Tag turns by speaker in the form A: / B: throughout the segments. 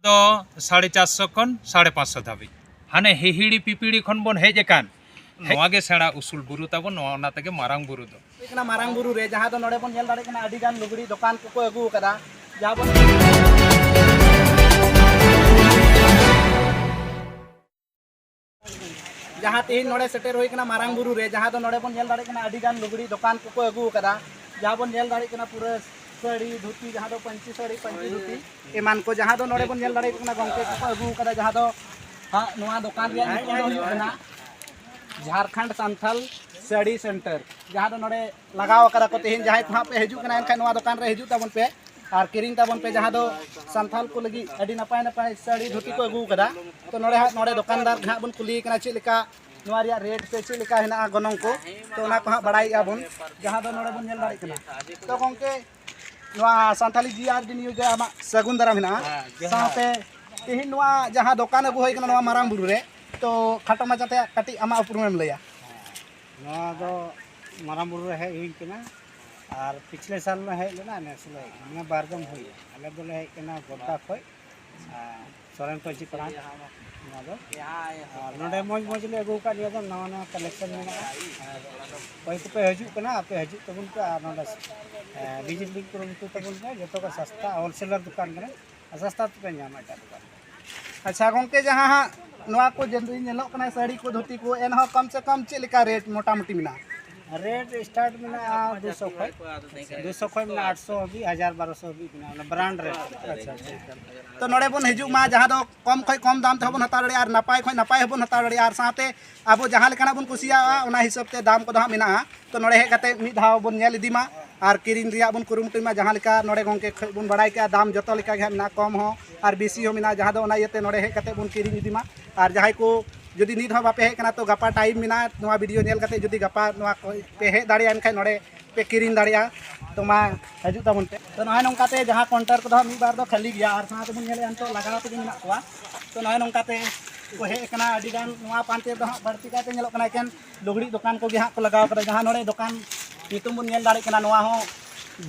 A: तो 450 खन 550 धाबी हाने हिहिड़ी पिपिड़ी खन बन हेज एकान नवागे सेड़ा उसूल बुरु ताबो नवा तके मारांग बुरु दो
B: मारांग बुरु रे जहां दो नोडे बन नेल दाड़े कना आडी गान लुगड़ी दुकान को अगू कदा जहां बन जहां तेहिन नोडे सेटेर होई कना मारांग बुरु रे जहां दो नोडे बन नेल दाड़े कना आडी गान लुगड़ी दुकान को अगू कदा जहां बन नेल दाड़े कना पूरा साड़ी धोती जहां दो पंची साड़ी पंची धोती एमान को जहां दो नोडे बन नेल दाड़े कना गंके को अगू कदा जहां दो हां नोआ दुकान रे निकल दो हुई कना झारखंड सांथाल साड़ी सेंटर जहां दो नोडे लगाव करा को तेहिन जहां को पे हिजू कना एनखा नोआ दुकान रे हिजू ताबन पे और किरिंग ताबन पे जहां दो सांथाल को लगी अडी नपाय नपाय साड़ी धोती को अगू कदा तो नोडे दुकानदार जहां बन कुली कना चे लेका नोआ रिया रेट से चे लेका हेना गनंग को तो ना को बड़ाई आबन जहां दो नोडे बन नेल दाड़ी कना तो गंके नोआ सांथाली जीआरडी न्यूज आमा सगुन दाराम हेना साथे तेहिन नोआ जहां दुकान अगू होई कना नोआ मारांग बुरु रे तो खाटो माचाते कटी आमा उपरुमेम लैया
C: नोआ दो मारांग बुरु रे हेज कना और पिछले साल में हेज लेना नेसले ने बारदम हुई आले दोले हेज कना गोड्डा खय सोरेन पंची पड़ा नोआ दो और नोडे मौज मौज ले अगू का दिया दो नवा नवा कलेक्शन में कोई को पे हजू कना पे हजू तबन पे और नोडे डिजिटल कुरुमुटु तबन पे जतो का सस्ता होलसेलर दुकान कना सस्ता पे ᱧᱟᱢᱟ ᱮᱴᱟᱜ दुकान
B: अच्छा गंके जहां नोआ को जनरी नेलो कना साड़ी को धोती को एन हो कम से कम चे लेका रेट मोटा मोटी मिना
C: रेट स्टार्ट में 200 खय 200 खय में 800 भी 1200 भी ना ब्रांड रेट अच्छा
B: तो नोडे बन हिजू मा जहां दो कम खय कम दाम ते हबन हता दड़ी और नपाय खय नपाय हबन हता दड़ी और साथे आबो जहां लेकाना बन कुसिया ओना हिसाब ते दाम को दो मिना तो नोडे हे कते मिद धाव बन नेल इदीमा और किरिंग रिया बन कुरुमुटु मा जहां लेका नोडे गंके बन बड़ाय के दाम जतो लेका गे मिना कम हो और बेसी हो मिना जहां दो ओना येते नोडे हे कते बन किरिंग इदीमा और जहां को जुदी नित हो बापे हे कना तो गपा टाइम मिना नोआ वीडियो नेल कते जुदी गपा नोआ पे हे दाड़िया एनखाय नोडे पे किरिंग दाड़िया तो मा हजू ताबन पे तो नय नंकाते जहां काउंटर को मी बार दो खाली गया और साथ बन नेले अंतो लगाव ते मिना कोआ तो नय नंकाते को हे कना अडी गान नोआ पांते दो बड़ती काते नेलो कना केन लुगड़ी दुकान को गे हां को लगाव करे जहां नोडे दुकान नितुम बन नेल दाड़ी कना नोआ हो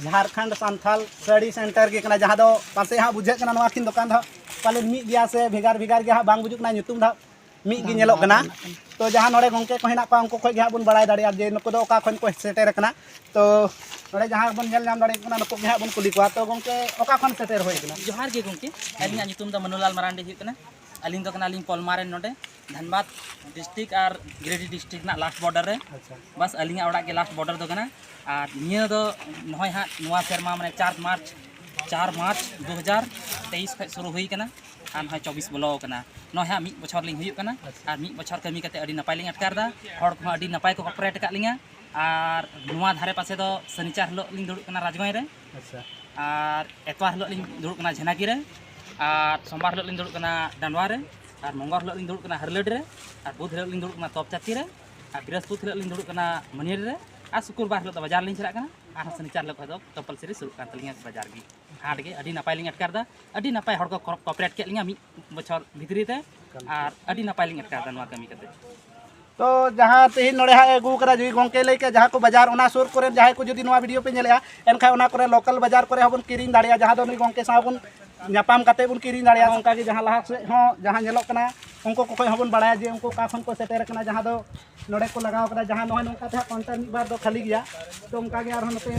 B: झारखंड सांथाल साड़ी सेंटर के कना जहां दो पासे हां बुझे कना नोआ किन दुकान दो पाले मी गया से भेगार भेगार गे हां बांग बुजुक ना नितुम दा मी गे नेलो कना तो जहां नोडे गंके को हेना पा उनको खय गे हां बन बड़ाय दाड़ी जे नको दो ओका खन को सेटेर कना तो नोडे जहां बन नेल नाम दाड़ी कना नको गे हां बन कुली को तो गंके ओका खन सेटेर होय कना
D: जोहार के गंके अलिंग नितुम दा मनोलाल मारांडी हुई कना अलिंग दो कना अलिंग पलमारे नोडे धनबाद डिस्ट्रिक्ट और गिरिडीह डिस्ट्रिक्ट ना लास्ट बॉर्डर रे बस अलिंग ओड़ा के लास्ट बॉर्डर दो कना और निया दो नय हा नोआ शर्मा माने 4 मार्च 2023 खय शुरू हुई कना और नय 24 बोलो कना नय हा मी बछर लिंग हुई कना और मी बछर कमी कते अडी नपाय लिंग अटकार दा हड़ को अडी नपाय को ऑपरेट का लिंगा और नोआ धारे पासे दो शनिचार हलो लिंग दुड़ु कना राजगंज रे
C: अच्छा
D: और एतवार हलो लिंग दुड़ु कना झनाकी रे और सोमवार हलो लिंग दुड़ु कना डांडवा रे और मंगल हलो लिंग दुड़ु कना हरलड रे और बुध हलो लिंग दुड़ु कना तोपचाती रे और बृहस्पति हलो लिंग दुड़ु कना मनियर रे और शुक्रवार हलो बाजार लिंग चला कना और शनिचार हलो खदो कंपलसरी शुरू कान तलिंगा बाजार गी हाट गे अडी नपाय लिंग अटकार दा अडी नपाय हड़ को कोऑपरेट के लिंगा मी बछर भितरी ते और अडी नपाय लिंग अटकार दा नोआ कमी कते
B: तो जहां तेहिन नोडे हा अगू करा जुई गंके लई के जहां को बाजार ओना सुर करे जहां को जुदी नोआ वीडियो पे नेलेया एनखा ओना करे लोकल बाजार करे हबन किरिंग दाड़िया जहां दो नी गंके साबन न्यापाम काते बन किरिंग दाड़िया उनका के जहां लहा से हो जहां नेलो कना उनको को कोई हबन बड़ाया जे उनको का खन को सेटेर कना जहां दो नोडे को लगाव करा जहां नोय नोका था काउंटर मी बार दो खाली गया तो उनका के आर नते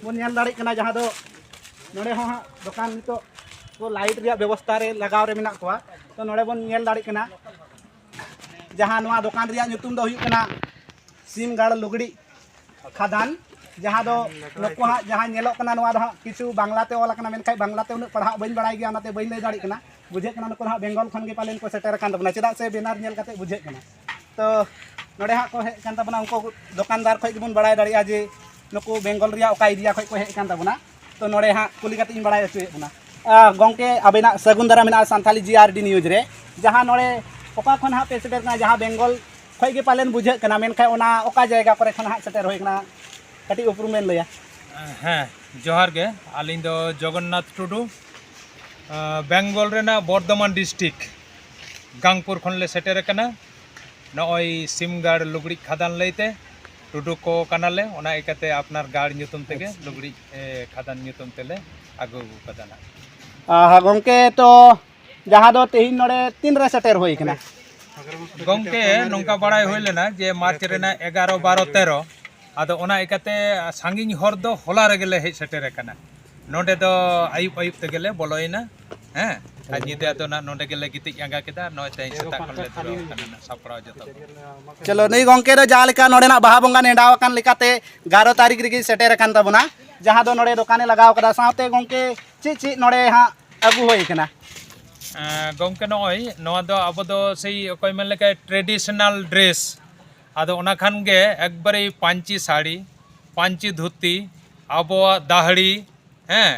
B: बन नेल दाड़ी कना जहां दो नोडे हो दुकान नितो को लाइट रिया व्यवस्था रे लगाव रे मिना कोआ तो नोडे बन नेल दाड़ी कना जहां नोआ दुकान रिया nyutum दो हुई कना सिमगाड़ लुगड़ी खादान जहां दो नको हा जहां नेलो कना नोआ दो किछु बांग्लाते ओला कना मेनखाय बांग्लाते उन पढ़ा बइन बड़ाय गया ओनाते बइन लay दाड़ी कना बुझे कना नको हा बेंगल खन गे पालेन को सेटेर कान दबना चेदा से बेनार नेल काते बुझे कना तो नोडे हा को हे कान तबना उनको दुकानदार खय गेबन बड़ाय दाड़िया जे नको बेंगल रिया ओका एरिया खय को हे कान तबना तो नोडे हा कुली काते इन बड़ाय अचुए बना गंके अबेना सगुन दारा मेना सांथाली जीआरडी न्यूज रे जहां नोडे ओका खन हा पे सेटेर कना जहां बेंगल खय गे पालेन बुझे कना मेनखाय ओना ओका जायगा करे खन हा सेटेर होय कना कटी उपरुमेन लया
A: हाँ जोहार गे आलिंग दो जगन्नाथ टुडू बेंगल रेना बर्धमान डिस्ट्रिक्ट गांगपुर खनले सेटेर कना नय सिमगाड़ लुगड़ी खादान लैते टुडू को कनाले ओना इकाते आपनार गाड़ nyutum तेगे लुगड़ी खादान nyutum तेले आगु कदाना
B: गंके तो जहाँ दो तेहिन नोड़े 3 रे सेटेर होई कना
A: गंके नौका बड़ाई हुई लेना जे मार्च रेना 11 12 13 आदो ओना इकाते सांगिन हर दो होला रेगेले हेज सेटेर कना नोडे दो आयुब आयुब तेगेले बोलोइना हैं आज निदे तो ना नोडे गेले गिति यांगा केदा नो तेई सेता खनले धरो कना सापड़ा जतो
B: चलो नहीं गंके दो जहाँ लेका नोड़े ना बाहा बंगा नेडाव कान लेकाते 11 तारीख रेगी सेटेर कान तबना जहाँ दो नोड़े दुकाने लगाव कदा साथे गंके ची नोड़े हाँ अगु होई कना
A: गंके नय नोआ दो अब दो सेई अकय मेन लेका ट्रेडिशनल ड्रेस आदो ओना खान गे एकबारे पांची साड़ी पांची धोती आबो दाहड़ी हैं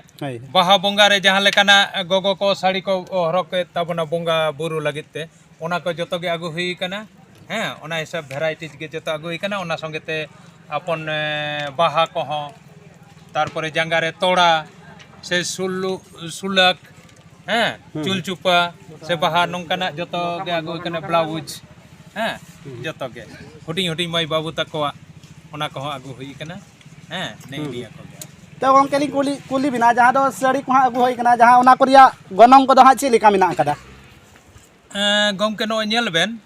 A: बाहा बोंगा रे जहाँ लेकाना गोगो को साड़ी को हरक के तबना बोंगा बुरु लगित ते ओना को जतो गे आगु हुई कना हैं ओना हिसाब भेराइटीज गे जतो आगु हुई कना ओना संगे ते अपन बाहा को हो तारपरे जांगा रे तोड़ा से सुलक हैं चुलचुपा से बाहा नोंकाना जतो गे आगु हुई कना ब्लाउज हैं जतो गे हुटिंग हुटिंग माई बाबू तकवा ओना को आगु हुई कना हैं नहीं दिया को
B: तो गंके ली कुली बिना जहाँ दो साड़ी को हाँ अगु होई कना जहाँ ओना कोरिया गनंग को दो हाँ ची लेका मिना कदा
A: गमके नो नेल बेन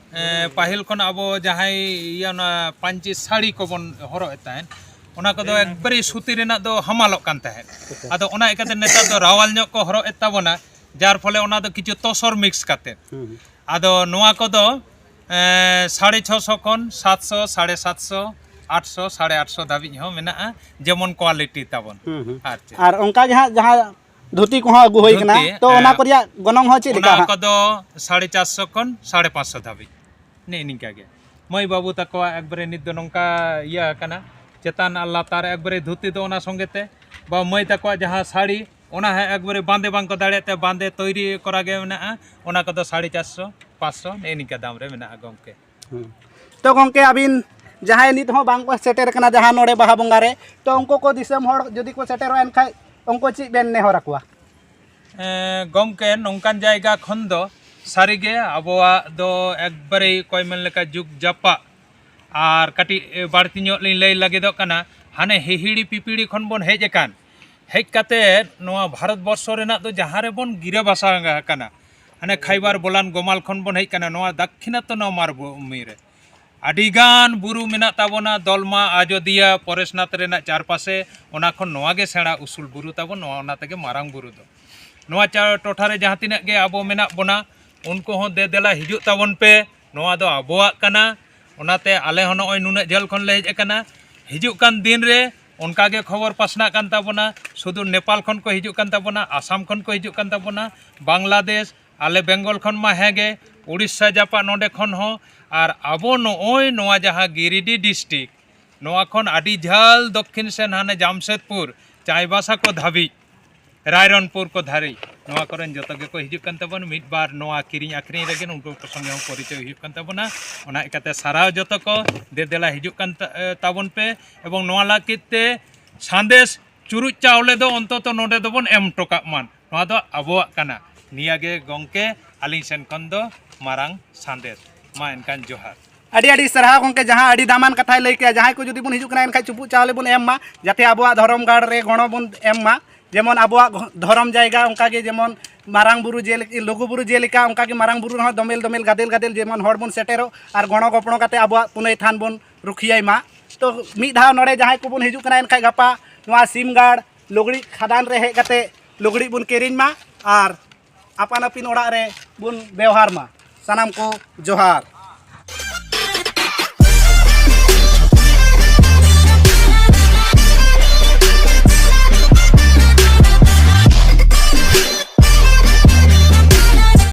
A: पाहिल खन अब जहाँ इयाना पांची साड़ी को बन हरो एतान ओना को दो एकबारे सुती रेना दो हमालो कान ताहे आदो ओना एकाते नेता दो रावाल ᱧᱚᱜ को हरो एताबोना जार फले ओना दो किछु तोसर मिक्स काते आदो नोआ को दो 650 खन 700 750 800 850 धाबी हो मेना जेमन क्वालिटी ताबन
B: और उनका जहाँ धोती को हाँ अगु होई कना तो ओना कोरिया गनंग हो ची लेका
A: ओना को दो 450 खन 550 धाबी ने निका गे मई बाबू तकवा एकबारे नित दो नंका इया कना चेतान लातार एकबारे धोती दो ओना संगेते बा मई तकवा जहाँ साड़ी ओना है एकबारे बांधे बांग को दाड़ेते बांधे तैरी करा गे मेना ओना को दो 450 500 ने निका दाम रे मेना गमके
B: तो गंके अबिन जहाँ नित हो बांग को सेटेर कना जहाँ नोड़े बाहा बंगा रे तो उनको को दिसम हर जदि को सेटेर एन खाय उनको ची बेन ने हरकुआ
A: गमके नौकान जायगा खन दो सारिगे आबोआ दो एकबारे कोय मेन लेका जुग जापा और काटी बाड़ती ᱧᱚᱜ लिन लई लागिदो कना हाने हिहिड़ी पिपिड़ी खन बोन हेज एकान हेज काते नोआ भारत वर्ष रेना दो जहाँ रे बोन गिरे बासा कना हाने खाइबार बोलान गोमाल खन बोन हेज कना नोआ दक्षिणात्य नमार भूमि रे आडिगान बुरु मेना ताबोना दलमा आजोदिया परेशनाथ रेना चारपासे ओना खन नोआ गे सेड़ा उसूल बुरु ताबोन नोआ ओना तेगे मारांग बुरु दो नोआ चार टोठा रे जहाँ तिना गे आबो मेना बोना उनको हो दे देला हिजुग ताबोन पे नोआ दो आबोआ कना ओनाते आले हो नोय नुना झेल खन ले हेज कना हिजुग कान दिन रे उनका गे खबर पासना कान ताबोना शुधु नेपाल खन को हिजुग कान ताबोना आसाम खन को हिजुग कान ताबोना बांग्लादेश आले बेंगल खन मा हेगे उड़ीसा जापा नोडे खन हो और आबो नोय नोआ जहाँ गिरिडीह डिस्ट्रिक्ट नोआ खन आदि झाल दक्षिण सेन हाने जामशेदपुर चाईबासा को धाबी रायरनपुर को धारी नोआ करेन जतो गे को हिजुग कान ताबोन मिद बार नोआ किरिंग आखरिंग रेगे उनको संगे हो परिचय हुयुग कान ताबोना ओना इकाते साराव जतो को दे देला हिजुग कान ताबोन पे एवं नोआ लाकिते संदेश चुरुच चावले दो अंतत नोडे दोबोन एम टोका मान नोआ दो आबोआ काना नियागे गंके आलिंग सेन खन दो मारांग संदेश मा एनकान जोहार
B: अड़ी अड़ी सरहा गंके जहाँ अड़ी दामान कथा लैके जहाँ को जुदी बुन हिजुग कना एनखा चुपु चावले बुन एम मा जाते आबोआ धरम गाड़ रे गणो बुन एम मा जेमन आबोआ धरम जायगा उनका के जेमन मारांग बुरु जे लघु बुरु जेलिका उनका के मारांग बुरु हो दमेल दमेल गादेल गादेल जेमन हर बुन सेटेरो और गणो गपणो काते आबोआ पुनई थान बुन रुखियाई मा तो मी धाव नोड़े जहाँ को बुन हिजुग कना एनखा गपा नोआ सिमगाड़ लुगड़ी खादान रे हे काते लुगड़ी बुन किरिंग मा और आपान आपिन ओड़ा रे बुन व्यवहार मा सानाम को जोहार।